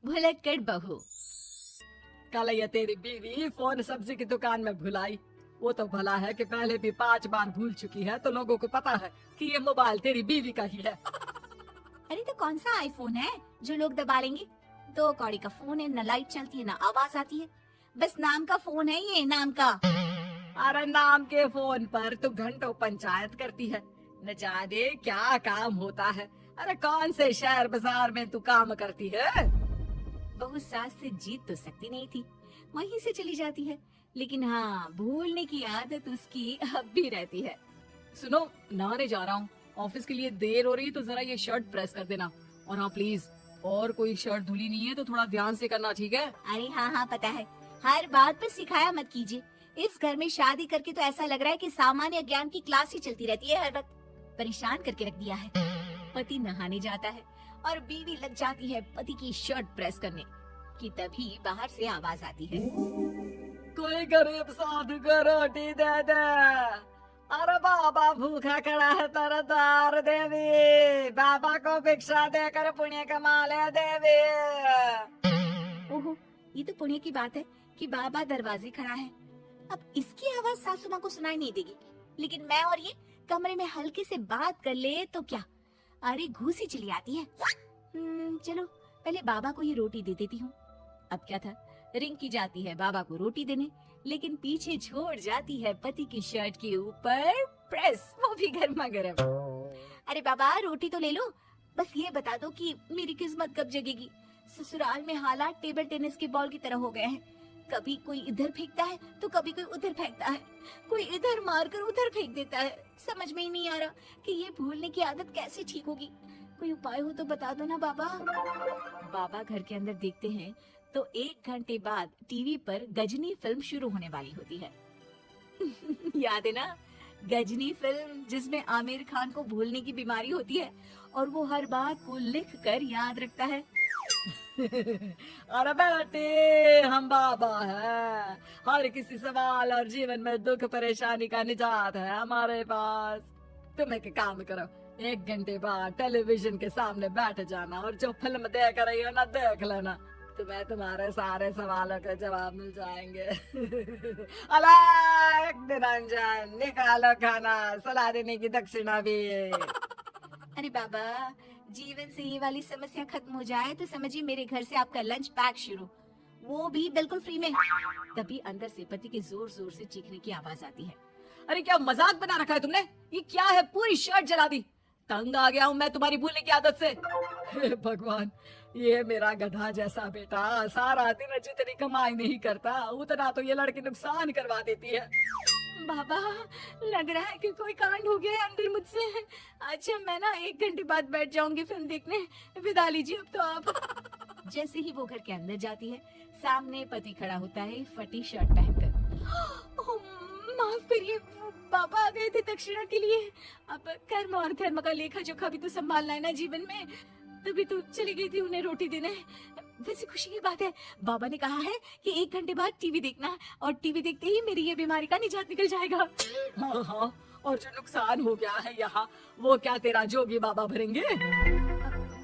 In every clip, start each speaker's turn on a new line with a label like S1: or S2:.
S1: भुलक्कड़ बहू।
S2: कल ये तेरी बीवी फोन सब्जी की दुकान में भुलाई। वो तो भला है कि पहले भी 5 बार भूल चुकी है, तो लोगों को पता है कि ये मोबाइल तेरी बीवी का ही है।
S1: अरे तो कौन सा आईफोन है जो लोग दबा लेंगे? 2 कौड़ी का फोन है, न लाइट चलती है, न आवाज आती है। बस नाम का फोन है ये, नाम का।
S2: अरे नाम के फोन पर तू घंटों पंचायत करती है, न जाने क्या काम होता है। अरे कौन से शहर बाजार में तू काम करती है?
S1: बहू सास से जीत तो सकती नहीं थी, वहीं से चली जाती है। लेकिन हाँ, भूलने की आदत उसकी अब भी रहती है।
S2: सुनो, नहाने जा रहा हूँ, ऑफिस के लिए देर हो रही है, तो जरा ये शर्ट प्रेस कर देना। और हाँ प्लीज, और कोई शर्ट धुली नहीं है तो थोड़ा ध्यान से करना, ठीक है?
S1: अरे हाँ हाँ पता है, हर बात पर सिखाया मत कीजिए। इस घर में शादी करके तो ऐसा लग रहा है कि सामान्य ज्ञान की क्लास ही चलती रहती है हर वक्त। परेशान करके रख दिया है। पति नहाने जाता है और बीवी लग जाती है पति की शर्ट प्रेस करने कि तभी बाहर से आवाज आती है।
S2: कोई गरीब साधु को रोटी दे दे। अरे बाबा भूखा खड़ा है तेरा द्वार देवी, बाबा को भिक्षा देकर पुण्य कमा ले देवी।
S1: ओहो, ये तो पुण्य की बात है कि बाबा दरवाजे खड़ा है। अब इसकी आवाज सासू माँ को सुनाई नहीं देगी, लेकिन मैं और ये कमरे में हल्के से बात कर ले तो क्या? अरे घूसी चली आती है। चलो पहले बाबा को ये रोटी दे देती हूँ। अब क्या था, रिंकी जाती है बाबा को रोटी देने, लेकिन पीछे छोड़ जाती है पति की शर्ट के ऊपर प्रेस, वो भी गर्मा गर्म। अरे बाबा रोटी तो ले लो, बस ये बता दो कि मेरी किस्मत कब जगेगी। ससुराल में हालात टेबल टेनिस के बॉल की तरह हो गए हैं। कभी कोई इधर फेंकता है तो कभी कोई उधर फेंकता है, कोई इधर मारकर उधर फेंक देता है। समझ में ही नहीं आ रहा कि ये भूलने की आदत कैसे ठीक होगी। कोई उपाय हो तो बता दो ना बाबा। बाबा घर के अंदर देखते हैं तो 1 घंटे बाद टीवी पर गजनी फिल्म शुरू होने वाली होती है। याद है ना, गजनी फिल्म जिसमें आमिर खान को भूलने की बीमारी होती है और वो हर बात को लिख कर याद रखता है।
S2: अरे बेटे, हम बाबा हैं, हर किसी सवाल और जीवन में दुख परेशानी का निजात है हमारे पास। तुम एक काम करो, 1 घंटे बाद टेलीविजन के सामने बैठ जाना और जो फिल्म देख रही हो ना देख लेना, तुम्हें तुम्हारे सारे सवालों के जवाब मिल जाएंगे। अलग निरंजन, निकालो खाना, सलाह देने की दक्षिणा भी।
S1: अरे बाबा, जीवन से ये वाली समस्या खत्म हो जाए तो समझिए मेरे घर से आपका लंच पैक शुरू, वो भी बिल्कुल फ्री में। तभी अंदर से पति के जोर जोर से चीखने की आवाज आती है।
S2: अरे क्या मजाक बना रखा है तुमने? ये क्या है, पूरी शर्ट जला दी। तंग आ गया हूँ मैं तुम्हारी भूलने की आदत से। हे भगवान, ये मेरा गधा जैसा बेटा सारा दिन जितनी कमाई नहीं करता उतना तो ये लड़की नुकसान करवा देती है।
S1: बाबा, लग रहा है कि कोई कांड हो गया है अंदर मुझसे। अच्छा मैं ना 1 घंटे बाद बैठ जाऊंगी फिल्म देखने, विदा लीजिए अब तो आप। जैसे ही वो घर के अंदर जाती है, सामने पति खड़ा होता है फटी शर्ट पहनकर। ओह, माफ करिए, बाबा आ गए थे दक्षिणा के लिए। अब कर्म और धर्म का लेखा जोखा भी तो संभालना है ना जीवन में, तभी तो चली गई थी उन्हें रोटी देने। वैसे खुशी की बात है, बाबा ने कहा है कि 1 घंटे बाद टीवी देखना है और टीवी देखते ही मेरी ये बीमारी का निजात निकल जाएगा।
S2: हाँ हाँ, और जो नुकसान हो गया है यहाँ, वो क्या तेरा जोगी बाबा भरेंगे?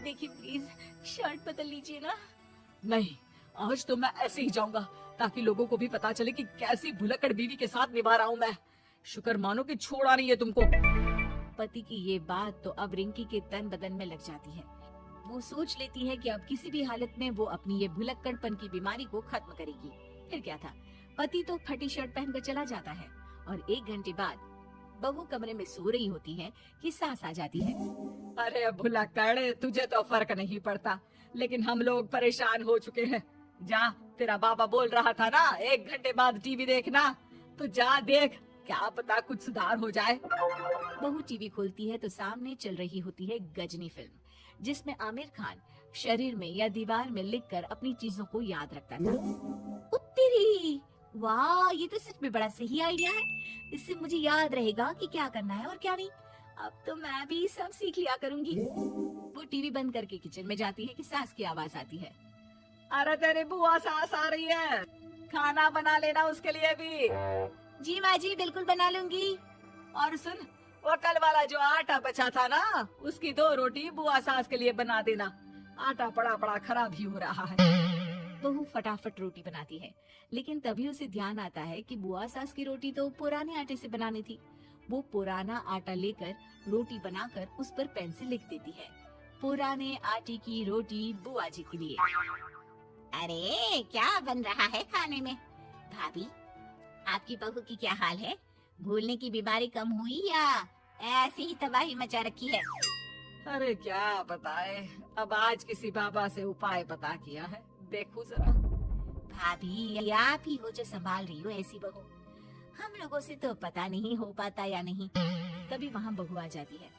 S1: देखिए प्लीज, शर्ट बदल लीजिए ना।
S2: नहीं, आज तो मैं ऐसे ही जाऊंगा ताकि लोगों को भी पता चले कि कैसी भुलक्कड़ बीवी के साथ निभा रहा हूँ मैं। शुक्र मानो कि छोड़ा नहीं है तुमको।
S1: पति की ये बात तो अब रिंकी के तन बदन में लग जाती है। वो सोच लेती है कि अब किसी भी हालत में वो अपनी ये भुलक्कड़पन की बीमारी को खत्म करेगी। फिर क्या था, पति तो फटी शर्ट पहनकर चला जाता है और 1 घंटे बाद बहू कमरे में सो रही होती है कि सास आ जाती है।
S2: अरे भुलक्कड़, तुझे तो फर्क नहीं पड़ता, लेकिन हम लोग परेशान हो चुके हैं। जा, तेरा बाबा बोल रहा था ना 1 घंटे बाद टीवी देखना, तो जा देख, क्या पता कुछ सुधार हो जाए।
S1: बहू टीवी खोलती है तो सामने चल रही होती है गजनी फिल्म, जिसमें आमिर खान शरीर में या दीवार में लिखकर अपनी चीजों को याद रखता था। उत्तरी, वाह, ये तो सच में बड़ा सही आइडिया है। इससे मुझे याद रहेगा कि क्या करना है और क्या नहीं। अब तो मैं भी सब सीख लिया करूंगी। वो टीवी बंद करके किचन में जाती है कि सास की आवाज आती है।
S2: अरे तेरी बुआ सास आ रही है, खाना बना लेना उसके लिए भी।
S1: जी माँ जी, बिल्कुल बना लूंगी।
S2: और सुन, वो कल वाला जो आटा बचा था ना, उसकी 2 रोटी बुआ सास के लिए बना देना। आटा पड़ा पड़ा खराब ही हो रहा है।
S1: बहू फटाफट रोटी बनाती है, लेकिन तभी उसे ध्यान आता है कि बुआ सास की रोटी तो पुराने आटे से बनानी थी। वो पुराना आटा लेकर रोटी बनाकर उस पर पेन से लिख देती है, पुराने आटे की रोटी बुआ जी के लिए। अरे क्या बन रहा है खाने में? भाभी, आपकी बहू की क्या हाल है? भूलने की बीमारी कम हुई या ऐसे ही तबाही मचा रखी है?
S2: अरे क्या बताए, अब आज किसी बाबा से उपाय पता किया है, देखो जरा।
S1: भाभी, आप ही हो जो संभाल रही हो ऐसी बहू। हम लोगों से तो पता नहीं हो पाता या नहीं। तभी वहाँ बहू आ जाती है।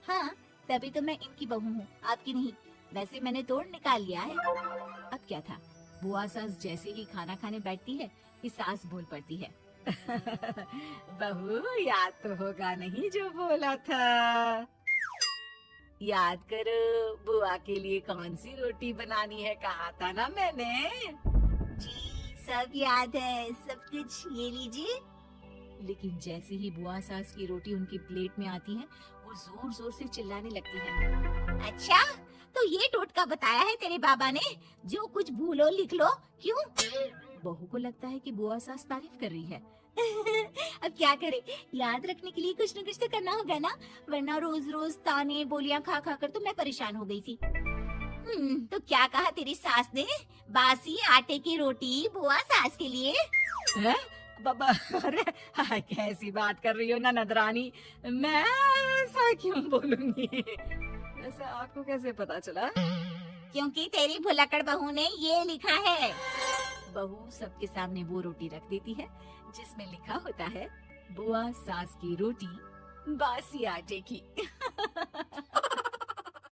S1: हाँ, तभी तो मैं इनकी बहू हूँ, आपकी नहीं। वैसे मैंने तोड़ निकाल लिया है। अब क्या था, बुआ सास जैसे ही खाना खाने बैठती है कि सास बोल पड़ती है,
S2: बहू याद तो होगा नहीं जो बोला था? याद करो, बुआ के लिए कौन सी रोटी बनानी है, कहा था ना मैंने।
S1: जी सब याद है, सब कुछ ये लीजिए। लेकिन जैसे ही बुआ सास की रोटी उनकी प्लेट में आती है, वो जोर जोर से चिल्लाने लगती है। अच्छा, तो ये टोटका बताया है तेरे बाबा ने, जो कुछ भूलो लिख लो, क्यों? बहू को लगता है कि बुआ सास तारीफ कर रही है। अब क्या करे, याद रखने के लिए कुछ न कुछ तो करना होगा ना, वरना रोज रोज ताने बोलियां खा खा कर तो मैं परेशान हो गई थी। तो क्या कहा तेरी सास ने? बासी आटे की रोटी बुआ सास के लिए?
S2: है? बाबा, अरे हाँ, कैसी बात कर रही हो ननद रानी, मैं ऐसा क्यों बोलूंगी? ऐसा आपको कैसे पता चला?
S1: क्योंकि तेरी भुलक्कड़ बहू ने ये लिखा है। बहू सबके सामने वो रोटी रख देती है जिसमें लिखा होता है, बुआ सास की रोटी बासी आटे की।